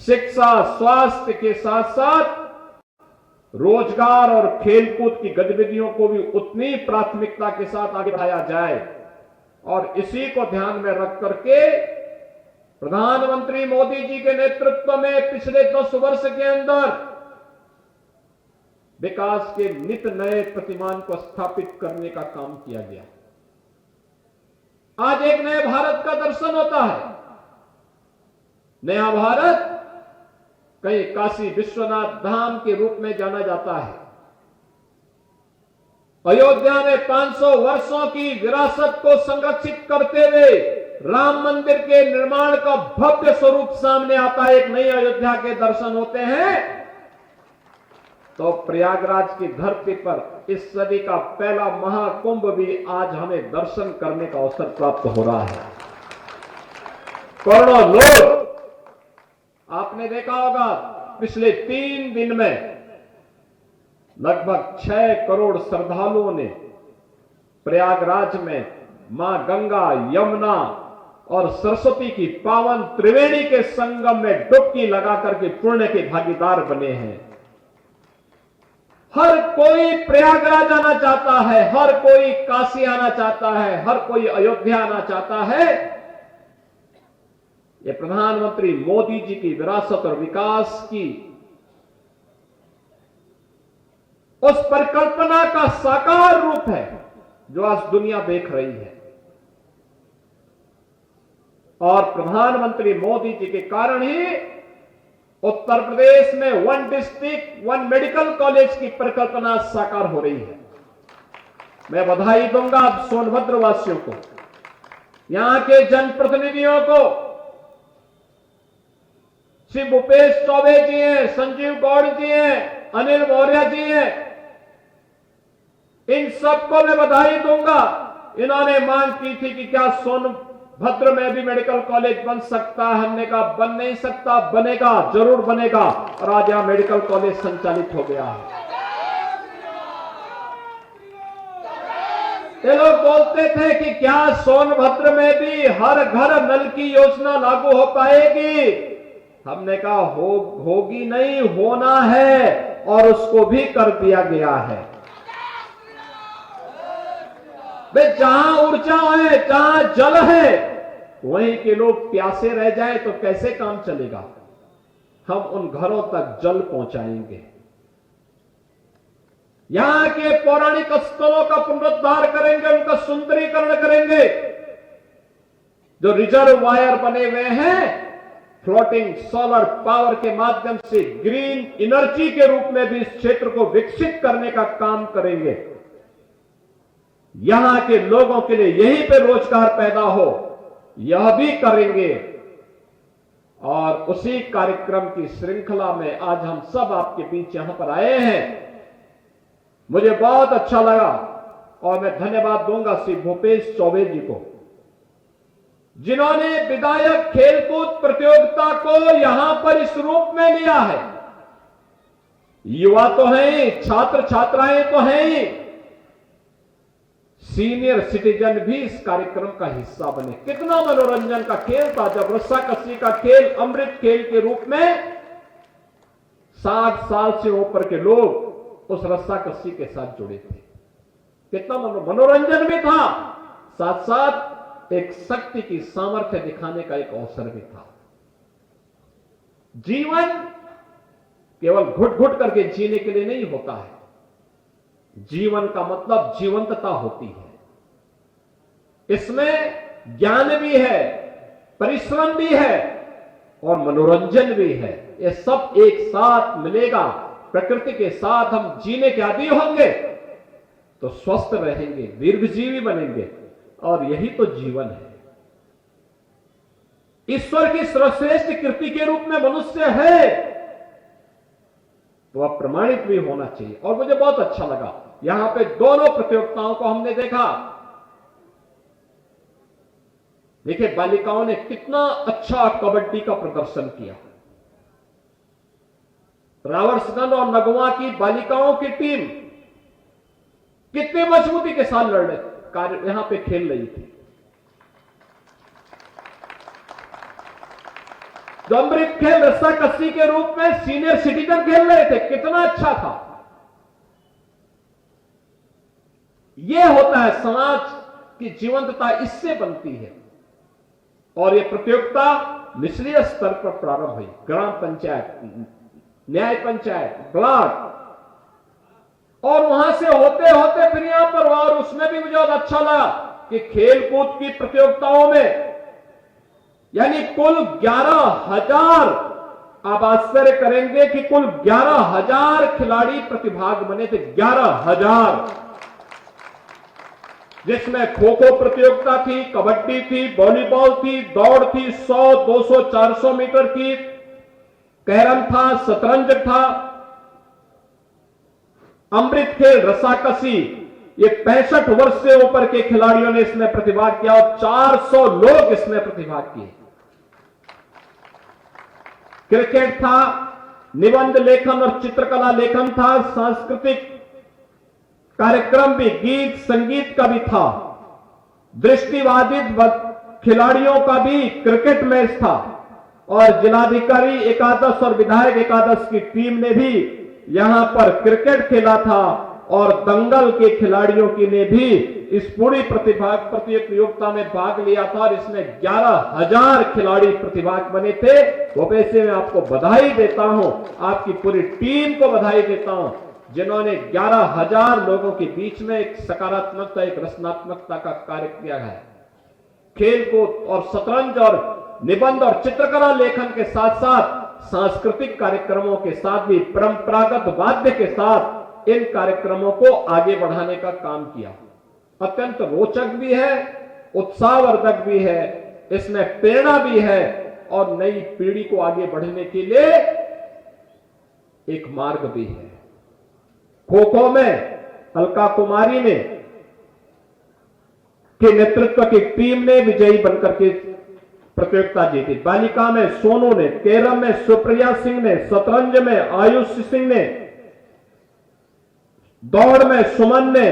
शिक्षा, स्वास्थ्य के साथ साथ रोजगार और खेलकूद की गतिविधियों को भी उतनी प्राथमिकता के साथ आगे बढ़ाया जाए। और इसी को ध्यान में रख करके प्रधानमंत्री मोदी जी के नेतृत्व में पिछले 10 वर्ष के अंदर विकास के नित नए प्रतिमान को स्थापित करने का काम किया गया। आज एक नए भारत का दर्शन होता है। नया भारत कहीं काशी विश्वनाथ धाम के रूप में जाना जाता है। अयोध्या में 500 वर्षों की विरासत को संरक्षित करते हुए राम मंदिर के निर्माण का भव्य स्वरूप सामने आता है। एक नई अयोध्या के दर्शन होते हैं। तो प्रयागराज की धरती पर इस सदी का पहला महाकुंभ भी आज हमें दर्शन करने का अवसर प्राप्त हो रहा है। करोड़ों लोग, आपने देखा होगा पिछले 3 दिन में लगभग 6 करोड़ श्रद्धालुओं ने प्रयागराज में मां गंगा, यमुना और सरस्वती की पावन त्रिवेणी के संगम में डुबकी लगाकर के पुण्य के भागीदार बने हैं। हर कोई प्रयागराज आना चाहता है, हर कोई काशी आना चाहता है, हर कोई अयोध्या आना चाहता है। यह प्रधानमंत्री मोदी जी की विरासत और विकास की उस परिकल्पना का साकार रूप है जो आज दुनिया देख रही है। और प्रधानमंत्री मोदी जी के कारण ही उत्तर प्रदेश में 1 डिस्ट्रिक्ट 1 मेडिकल कॉलेज की परिकल्पना साकार हो रही है। मैं बधाई दूंगा सोनभद्र वासियों को, यहां के जनप्रतिनिधियों को। श्री भूपेश चौबे जी हैं, संजीव गौड़ जी हैं, अनिल मौर्य जी हैं, इन सबको मैं बधाई दूंगा। इन्होंने मांग की थी कि क्या सोनभद्र में भी मेडिकल कॉलेज बन सकता है। हमने कहा बन नहीं सकता, बनेगा, जरूर बनेगा। और आज यहां मेडिकल कॉलेज संचालित हो गया है। ये लोग बोलते थे कि क्या सोनभद्र में भी हर घर नल की योजना लागू हो पाएगी। हमने कहा होगी नहीं, होना है, और उसको भी कर दिया गया है। वे जहां ऊर्जा है, जहां जल है, वहीं के लोग प्यासे रह जाए तो कैसे काम चलेगा। हम उन घरों तक जल पहुंचाएंगे। यहां के पौराणिक स्थलों का पुनरुद्धार करेंगे, उनका सुंदरीकरण करेंगे। जो रिजर्वायर बने हुए हैं, फ्लोटिंग सोलर पावर के माध्यम से ग्रीन एनर्जी के रूप में भी इस क्षेत्र को विकसित करने का काम करेंगे। यहां के लोगों के लिए यहीं पे रोजगार पैदा हो, यह भी करेंगे। और उसी कार्यक्रम की श्रृंखला में आज हम सब आपके बीच यहां पर आए हैं। मुझे बहुत अच्छा लगा और मैं धन्यवाद दूंगा श्री भूपेश चौबे जी को, जिन्होंने विधायक खेलकूद प्रतियोगिता को यहां पर इस रूप में लिया है। युवा तो हैं, छात्र छात्राएं तो हैं, सीनियर सिटीजन भी इस कार्यक्रम का हिस्सा बने। कितना मनोरंजन का खेल था जब रस्साकसी का खेल अमृत खेल के रूप में 60 साल से ऊपर के लोग उस रस्साकसी के साथ जुड़े थे। कितना मनोरंजन भी था, साथ साथ एक शक्ति की सामर्थ्य दिखाने का एक अवसर भी था। जीवन केवल घुट घुट करके जीने के लिए नहीं होता है। जीवन का मतलब जीवंतता होती है। इसमें ज्ञान भी है, परिश्रम भी है और मनोरंजन भी है। ये सब एक साथ मिलेगा। प्रकृति के साथ हम जीने के आदी होंगे तो स्वस्थ रहेंगे, दीर्घजीवी बनेंगे, और यही तो जीवन है। ईश्वर की सर्वश्रेष्ठ कृति के रूप में मनुष्य है तो वह प्रमाणित भी होना चाहिए। और मुझे बहुत अच्छा लगा, यहां पे दोनों प्रतियोगिताओं को हमने देखा। देखिए बालिकाओं ने कितना अच्छा कबड्डी का प्रदर्शन किया। रावर्सगंज और नगवा की बालिकाओं की टीम कितनी मजबूती के साथ यहां पे खेल रही थी। जो अमृत खेल रस्साकसी के रूप में सीनियर सिटीजन खेल रहे थे, कितना अच्छा था। यह होता है समाज की जीवंतता, इससे बनती है। और यह प्रतियोगिता निचले स्तर पर प्रारंभ हुई, ग्राम पंचायत, न्याय पंचायत, ब्लॉक, और वहां से होते होते फिर यहां पर, और उसमें भी मुझे बहुत अच्छा लगा कि खेलकूद की प्रतियोगिताओं में यानी कुल 11,000, आप आश्चर्य करेंगे कि कुल 11,000 खिलाड़ी प्रतिभाग बने थे, 11,000, जिसमें खो खो प्रतियोगिता थी, कबड्डी थी, वॉलीबॉल थी, दौड़ थी, 100, 200, 400 मीटर की, कैरम था, शतरंज था, अमृत खेल, रस्साकसी, ये 65 वर्ष से ऊपर के खिलाड़ियों ने इसमें प्रतिभाग किया और 400 लोग इसमें प्रतिभाग किए। क्रिकेट था, निबंध लेखन और चित्रकला लेखन था, सांस्कृतिक कार्यक्रम भी, गीत संगीत का भी था, दृष्टिबाधित खिलाड़ियों का भी क्रिकेट मैच था, और जिलाधिकारी एकादश और विधायक एकादश की टीम ने भी यहां पर क्रिकेट खेला था, और दंगल के खिलाड़ियों की ने भी इस पूरी प्रतियोगिता में भाग लिया था, और इसमें 11,000 खिलाड़ी प्रतिभाग बने थे। वो वैसे मैं आपको बधाई देता हूं, आपकी पूरी टीम को बधाई देता हूं, जिन्होंने 11,000 लोगों के बीच में एक सकारात्मकता, एक रचनात्मकता का कार्य किया है। खेलकूद और शतरंज और निबंध और चित्रकला लेखन के साथ साथ सांस्कृतिक कार्यक्रमों के साथ भी, परंपरागत वाद्य के साथ इन कार्यक्रमों को आगे बढ़ाने का काम किया। अत्यंत रोचक भी है, उत्साहवर्धक भी है, इसमें प्रेरणा भी है, और नई पीढ़ी को आगे बढ़ने के लिए एक मार्ग भी है। खो खो में अलका कुमारी ने के नेतृत्व की टीम ने विजयी बनकर के प्रतियोगिता जीती। बालिका में सोनू ने, कैरम में सुप्रिया सिंह ने, शतरंज में आयुष सिंह ने, दौड़ में सुमन ने,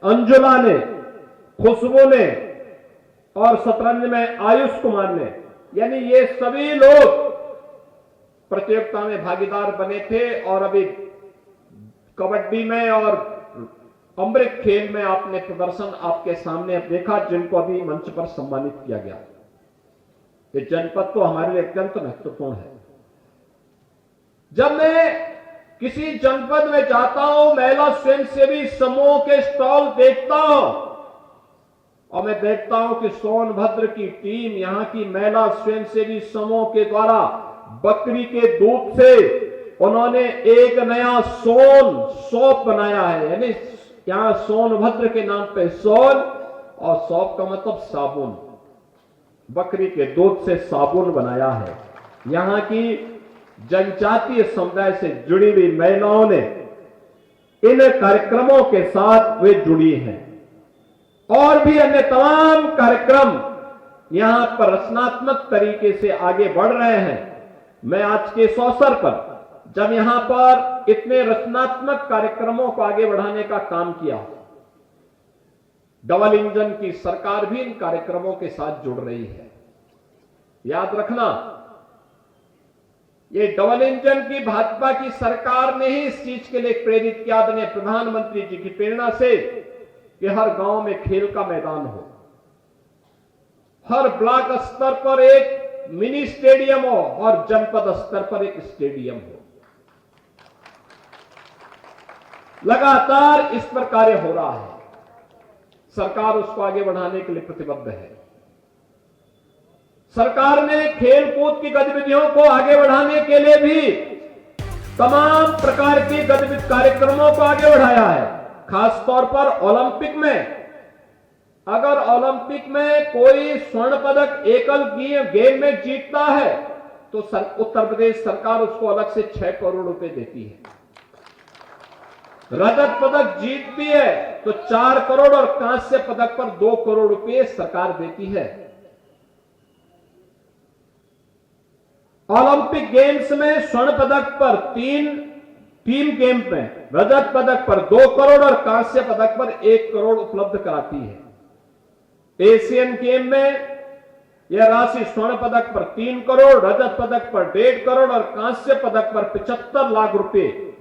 अंजुला ने, खुशबू ने, और शतरंज में आयुष कुमार ने, यानी ये सभी लोग प्रतियोगिता में भागीदार बने थे। और अभी कबड्डी में और अमृत खेल में आपने प्रदर्शन आपके सामने देखा, जिनको अभी मंच पर सम्मानित किया गया। ये जनपद तो हमारे लिए अत्यंत महत्वपूर्ण है। जब मैं किसी जनपद में जाता हूं, महिला स्वयंसेवी समूह के स्टॉल देखता हूं, और मैं देखता हूं कि सोनभद्र की टीम, यहां की महिला स्वयंसेवी समूह के द्वारा बकरी के दूध से उन्होंने एक नया सोप बनाया है। यानी यहां सोनभद्र के नाम पे सोन, और सोप का मतलब साबुन, बकरी के दूध से साबुन बनाया है। यहां की जनजातीय समुदाय से जुड़ी हुई महिलाओं ने इन कार्यक्रमों के साथ वे जुड़ी हैं, और भी अन्य तमाम कार्यक्रम यहां पर रचनात्मक तरीके से आगे बढ़ रहे हैं। मैं आज के इस अवसर पर, जब यहां पर इतने रचनात्मक कार्यक्रमों को आगे बढ़ाने का काम किया, डबल इंजन की सरकार भी इन कार्यक्रमों के साथ जुड़ रही है। याद रखना, ये डबल इंजन की भाजपा की सरकार ने ही इस चीज के लिए प्रेरित किया, आदरणीय प्रधानमंत्री जी की प्रेरणा से, कि हर गांव में खेल का मैदान हो, हर ब्लॉक स्तर पर एक मिनी स्टेडियम हो, और जनपद स्तर पर एक स्टेडियम हो। लगातार इस पर कार्य हो रहा है, सरकार उसको आगे बढ़ाने के लिए प्रतिबद्ध है। सरकार ने खेल कूद की गतिविधियों को आगे बढ़ाने के लिए भी तमाम प्रकार की गतिविधि कार्यक्रमों को आगे बढ़ाया है। खासतौर पर ओलंपिक में, अगर ओलंपिक में कोई स्वर्ण पदक एकल गेम में जीतता है तो उत्तर प्रदेश सरकार उसको अलग से 6 करोड़ रुपए देती है। रजत पदक जीतती है तो 4 करोड़, और कांस्य पदक पर 2 करोड़ रुपए सरकार देती है। ओलंपिक गेम्स में स्वर्ण पदक पर 3 टीम गेम में, रजत पदक पर 2 करोड़ और कांस्य पदक पर 1 करोड़ उपलब्ध कराती है। एशियन गेम में यह राशि स्वर्ण पदक पर 3 करोड़, रजत पदक पर 1.5 करोड़ और कांस्य पदक पर 75 लाख रुपए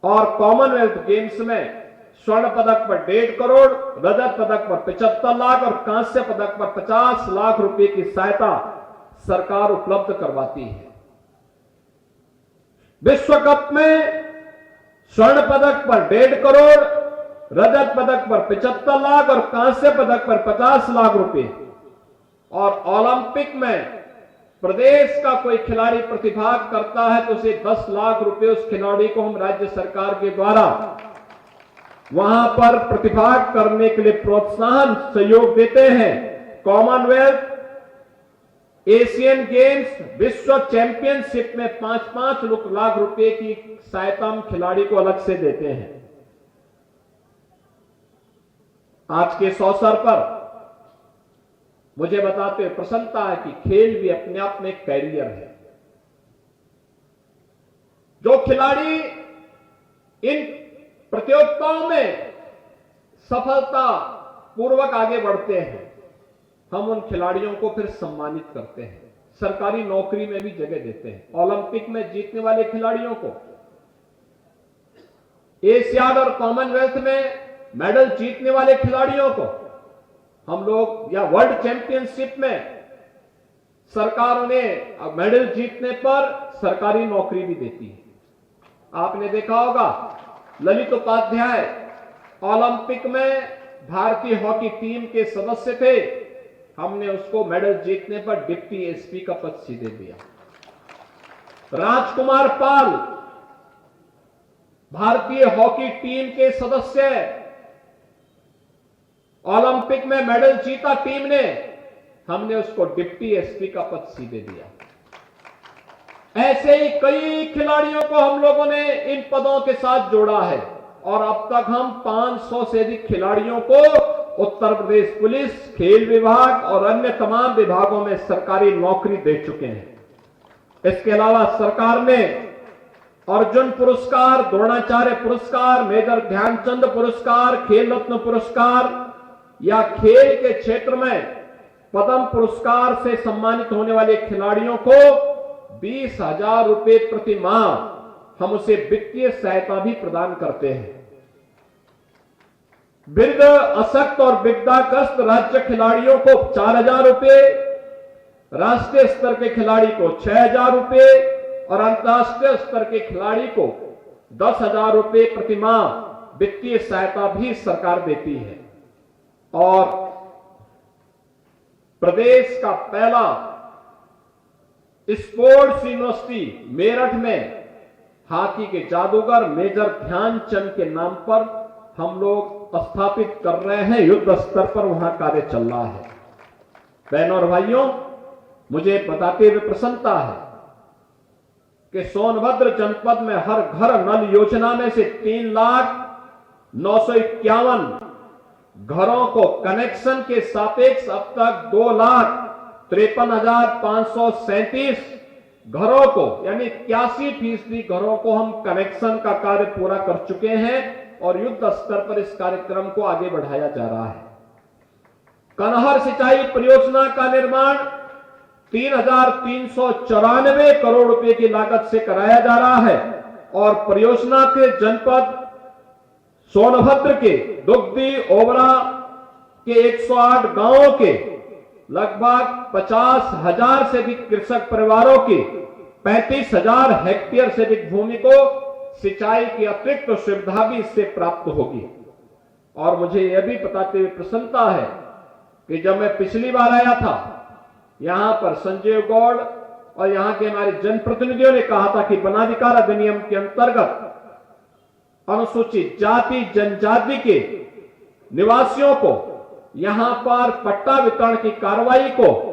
और कॉमनवेल्थ गेम्स में स्वर्ण पदक पर 1.5 करोड़, रजत पदक पर 75 लाख और कांस्य पदक पर 50 लाख रुपए की सहायता सरकार उपलब्ध करवाती है। विश्व कप में स्वर्ण पदक पर 1.5 करोड़, रजत पदक पर 75 लाख और कांस्य पदक पर 50 लाख रुपए और ओलंपिक में प्रदेश का कोई खिलाड़ी प्रतिभाग करता है तो उसे 10 लाख रुपए उस खिलाड़ी को हम राज्य सरकार के द्वारा वहां पर प्रतिभाग करने के लिए प्रोत्साहन सहयोग देते हैं। कॉमनवेल्थ, एशियन गेम्स, विश्व चैंपियनशिप में 5-5 लाख रुपए की सहायता हम खिलाड़ी को अलग से देते हैं। आज के इस अवसर पर मुझे बताते हुए प्रसन्नता है कि खेल भी अपने आप में एक कैरियर है। जो खिलाड़ी इन प्रतियोगिताओं में सफलता पूर्वक आगे बढ़ते हैं, हम उन खिलाड़ियों को फिर सम्मानित करते हैं, सरकारी नौकरी में भी जगह देते हैं। ओलंपिक में जीतने वाले खिलाड़ियों को, एशियाड और कॉमनवेल्थ में मेडल जीतने वाले खिलाड़ियों को हम लोग, या वर्ल्ड चैंपियनशिप में सरकार उन्हें मेडल जीतने पर सरकारी नौकरी भी देती है। आपने देखा होगा ललित उपाध्याय ओलंपिक में भारतीय हॉकी टीम के सदस्य थे, हमने उसको मेडल जीतने पर डिप्टी एसपी का पद सीधे दिया। राजकुमार पाल भारतीय हॉकी टीम के सदस्य, ओलंपिक में मेडल जीता टीम ने, हमने उसको डिप्टी एसपी का पद सीधे दिया। ऐसे ही कई खिलाड़ियों को हम लोगों ने इन पदों के साथ जोड़ा है और अब तक हम 500 से अधिक खिलाड़ियों को उत्तर प्रदेश पुलिस, खेल विभाग और अन्य तमाम विभागों में सरकारी नौकरी दे चुके हैं। इसके अलावा सरकार ने अर्जुन पुरस्कार, द्रोणाचार्य पुरस्कार, मेजर ध्यानचंद पुरस्कार, खेल रत्न पुरस्कार या खेल के क्षेत्र में पद्म पुरस्कार से सम्मानित होने वाले खिलाड़ियों को 20,000 रुपए प्रति माह हम उसे वित्तीय सहायता भी प्रदान करते हैं। वृद्ध, अशक्त और विकलांगग्रस्त राज्य खिलाड़ियों को 4,000 रुपए, राष्ट्रीय स्तर के खिलाड़ी को 6,000 रुपए और अंतर्राष्ट्रीय स्तर के खिलाड़ी को 10,000 रुपए प्रति माह वित्तीय सहायता भी सरकार देती है। और प्रदेश का पहला स्पोर्ट्स यूनिवर्सिटी मेरठ में हॉकी के जादूगर मेजर ध्यानचंद के नाम पर हम लोग स्थापित कर रहे हैं। युद्ध स्तर पर वहां कार्य चल रहा है। बहनों और भाइयों, मुझे बताते हुए प्रसन्नता है कि सोनभद्र जनपद में हर घर नल योजना में से 3,951 घरों को कनेक्शन के सापेक्ष अब तक 2,53,537 घरों को, यानी 81% घरों को हम कनेक्शन का कार्य पूरा कर चुके हैं और युद्ध स्तर पर इस कार्यक्रम को आगे बढ़ाया जा रहा है। कनहर सिंचाई परियोजना का निर्माण 3,394 करोड़ रुपए की लागत से कराया जा रहा है और परियोजना के जनपद सोनभद्र के दुग्धी ओबरा के 108 गांवों के लगभग 50,000 से अधिक कृषक परिवारों की 35,000 हेक्टेयर से अधिक भूमि को सिंचाई की अतिरिक्त सुविधा भी इससे प्राप्त होगी। और मुझे यह भी बताते हुए प्रसन्नता है कि जब मैं पिछली बार आया था, यहां पर संजय गौड़ और यहां के हमारे जनप्रतिनिधियों ने कहा था कि वनाधिकार अधिनियम के अंतर्गत अनुसूचित जाति जनजाति के निवासियों को यहां पर पट्टा वितरण की कार्रवाई को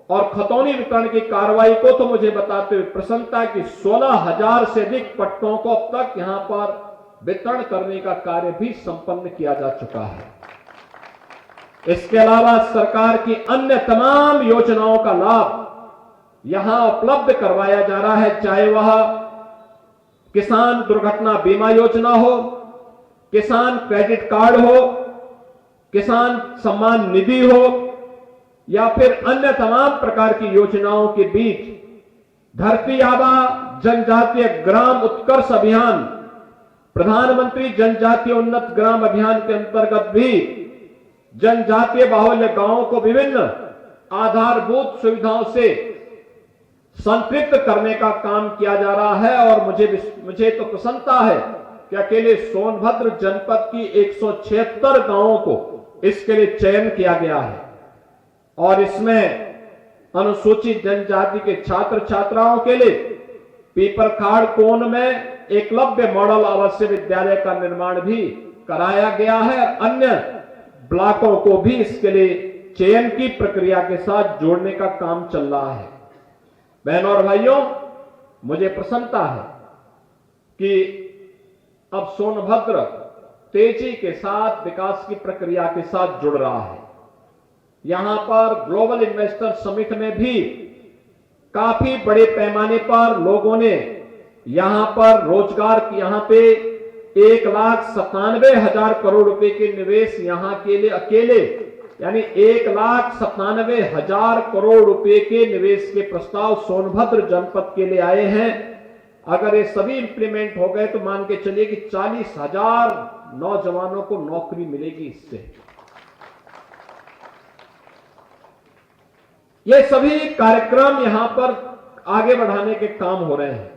और खतौनी वितरण की कार्रवाई को, तो मुझे बताते हुए प्रसन्नता कि 16,000 से अधिक पट्टों को अब तक यहां पर वितरण करने का कार्य भी संपन्न किया जा चुका है। इसके अलावा सरकार की अन्य तमाम योजनाओं का लाभ यहां उपलब्ध करवाया जा रहा है, चाहे वह किसान दुर्घटना बीमा योजना हो, किसान क्रेडिट कार्ड हो, किसान सम्मान निधि हो, या फिर अन्य तमाम प्रकार की योजनाओं के बीच धरती आबा जनजातीय ग्राम उत्कर्ष अभियान, प्रधानमंत्री जनजातीय उन्नत ग्राम अभियान के अंतर्गत भी जनजातीय बाहुल्य गांवों को विभिन्न आधारभूत सुविधाओं से संतृप्त करने का काम किया जा रहा है। और मुझे तो प्रसन्नता है कि अकेले सोनभद्र जनपद की 176 गांवों को इसके लिए चयन किया गया है और इसमें अनुसूचित जनजाति के छात्र छात्राओं के लिए पीपरखाड़ कोन में एकलव्य मॉडल आवासीय विद्यालय का निर्माण भी कराया गया है। अन्य ब्लॉकों को भी इसके लिए चयन की प्रक्रिया के साथ जोड़ने का काम चल रहा है। बहनों और भाइयों, मुझे प्रसन्नता है कि अब सोनभद्र तेजी के साथ विकास की प्रक्रिया के साथ जुड़ रहा है। यहां पर ग्लोबल इन्वेस्टर समिट में भी काफी बड़े पैमाने पर लोगों ने यहां पर रोजगार की, यहां पे 1,97,000 करोड़ रुपए के निवेश यहां के लिए अकेले यानी 1,97,000 करोड़ रुपए के निवेश के प्रस्ताव सोनभद्र जनपद के लिए आए हैं। अगर ये सभी इंप्लीमेंट हो गए तो मान के चलिए कि 40,000 नौजवानों को नौकरी मिलेगी इससे। ये सभी कार्यक्रम यहां पर आगे बढ़ाने के काम हो रहे हैं।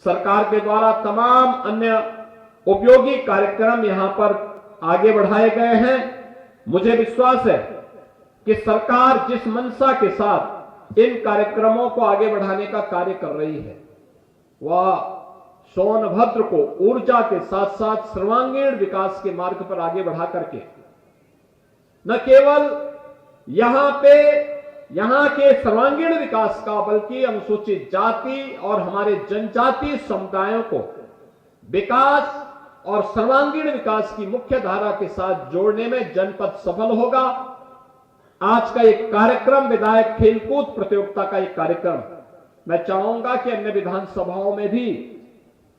सरकार के द्वारा तमाम अन्य उपयोगी कार्यक्रम यहां पर आगे बढ़ाए गए हैं। मुझे विश्वास है कि सरकार जिस मंशा के साथ इन कार्यक्रमों को आगे बढ़ाने का कार्य कर रही है, वह सोनभद्र को ऊर्जा के साथ साथ सर्वांगीण विकास के मार्ग पर आगे बढ़ा करके न केवल यहां के सर्वांगीण विकास का बल्कि अनुसूचित जाति और हमारे जनजातीय समुदायों को विकास और सर्वांगीण विकास की मुख्य धारा के साथ जोड़ने में जनपद सफल होगा। आज का एक कार्यक्रम विधायक खेलकूद प्रतियोगिता का एक कार्यक्रम, मैं चाहूंगा कि अन्य विधानसभाओं में भी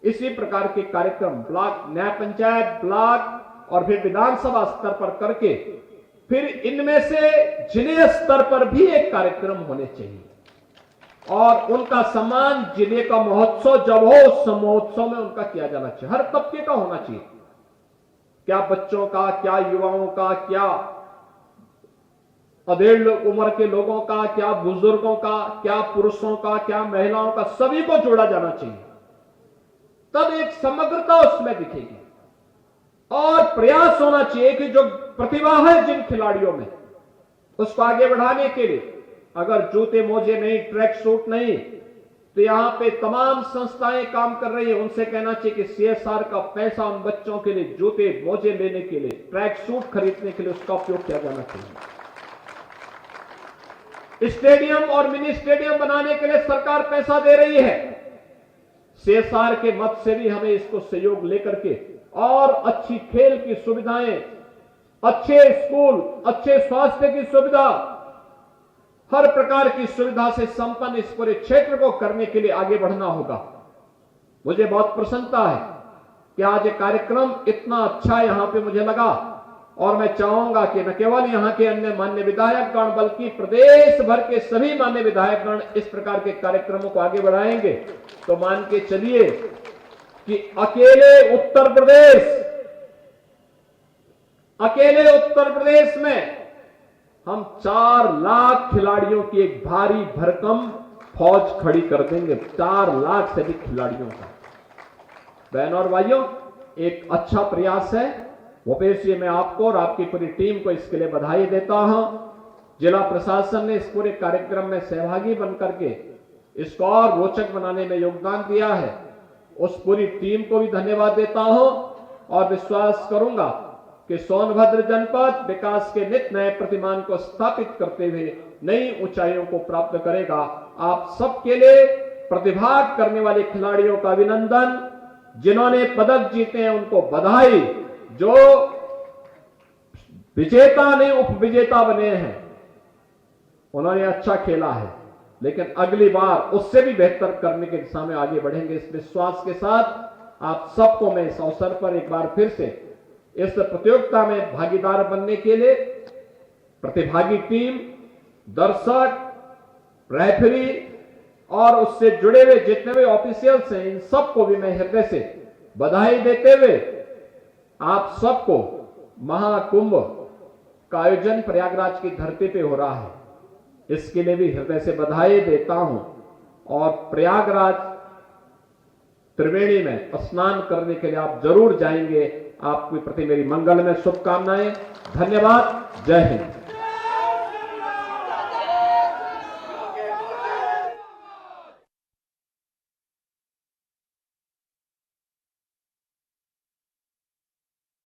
इसी प्रकार के कार्यक्रम ब्लॉक, न्याय पंचायत, ब्लॉक और फिर विधानसभा स्तर पर करके फिर इनमें से जिले स्तर पर भी एक कार्यक्रम होने चाहिए और उनका सम्मान जिले का महोत्सव जब हो उस महोत्सव में उनका किया जाना चाहिए। हर तबके का होना चाहिए, क्या बच्चों का, क्या युवाओं का, क्या अधेड़ उम्र के लोगों का, क्या बुजुर्गों का, क्या पुरुषों का, क्या महिलाओं का, सभी को जोड़ा जाना चाहिए। तब एक समग्रता उसमें दिखेगी और प्रयास होना चाहिए कि जो प्रतिभा है जिन खिलाड़ियों में उसको आगे बढ़ाने के लिए अगर जूते मोजे नहीं, ट्रैक सूट नहीं, तो यहां पे तमाम संस्थाएं काम कर रही है, उनसे कहना चाहिए कि सीएसआर का पैसा उन बच्चों के लिए जूते मोजे लेने के लिए, ट्रैक सूट खरीदने के लिए उसका उपयोग किया जाना चाहिए। स्टेडियम और मिनी स्टेडियम बनाने के लिए सरकार पैसा दे रही है। सीएसआर के मत से भी हमें इसको सहयोग लेकर के और अच्छी खेल की सुविधाएं, अच्छे स्कूल, अच्छे स्वास्थ्य की सुविधा, हर प्रकार की सुविधा से संपन्न इस पूरे क्षेत्र को करने के लिए आगे बढ़ना होगा। मुझे बहुत प्रसन्नता है कि आज ये कार्यक्रम इतना अच्छा यहां पे मुझे लगा और मैं चाहूंगा कि न केवल यहां के अन्य मान्य विधायकगण बल्कि प्रदेश भर के सभी मान्य विधायकगण इस प्रकार के कार्यक्रमों को आगे बढ़ाएंगे तो मान के चलिए कि अकेले उत्तर प्रदेश में हम 4 लाख खिलाड़ियों की एक भारी भरकम फौज खड़ी कर देंगे, 4 लाख से अधिक खिलाड़ियों का। बहनों और भाइयों, एक अच्छा प्रयास है। भूपेश जी, मैं आपको और आपकी पूरी टीम को इसके लिए बधाई देता हूं। जिला प्रशासन ने इस पूरे कार्यक्रम में सहभागी बनकर के इसको और रोचक बनाने में योगदान दिया है, उस पूरी टीम को भी धन्यवाद देता हूं और विश्वास करूंगा कि सोनभद्र जनपद विकास के नित नए प्रतिमान को स्थापित करते हुए नई ऊंचाइयों को प्राप्त करेगा। आप सबके लिए प्रतिभाग करने वाले खिलाड़ियों का अभिनंदन, जिन्होंने पदक जीते हैं उनको बधाई, जो विजेता नहीं उपविजेता बने हैं उन्होंने अच्छा खेला है, लेकिन अगली बार उससे भी बेहतर करने की दिशा में आगे बढ़ेंगे। इस विश्वास के साथ आप सबको मैं इस अवसर पर एक बार फिर से इस प्रतियोगिता में भागीदार बनने के लिए प्रतिभागी टीम, दर्शक, रेफरी और उससे जुड़े हुए जितने भी ऑफिशियल्स हैं, इन सबको भी मैं हृदय से बधाई देते हुए आप सबको महाकुंभ का आयोजन प्रयागराज की धरती पे हो रहा है, इसके लिए भी हृदय से बधाई देता हूं। और प्रयागराज त्रिवेणी में स्नान करने के लिए आप जरूर जाएंगे। आपके प्रति मेरी मंगलमय शुभकामनाएं। धन्यवाद। जय हिंद।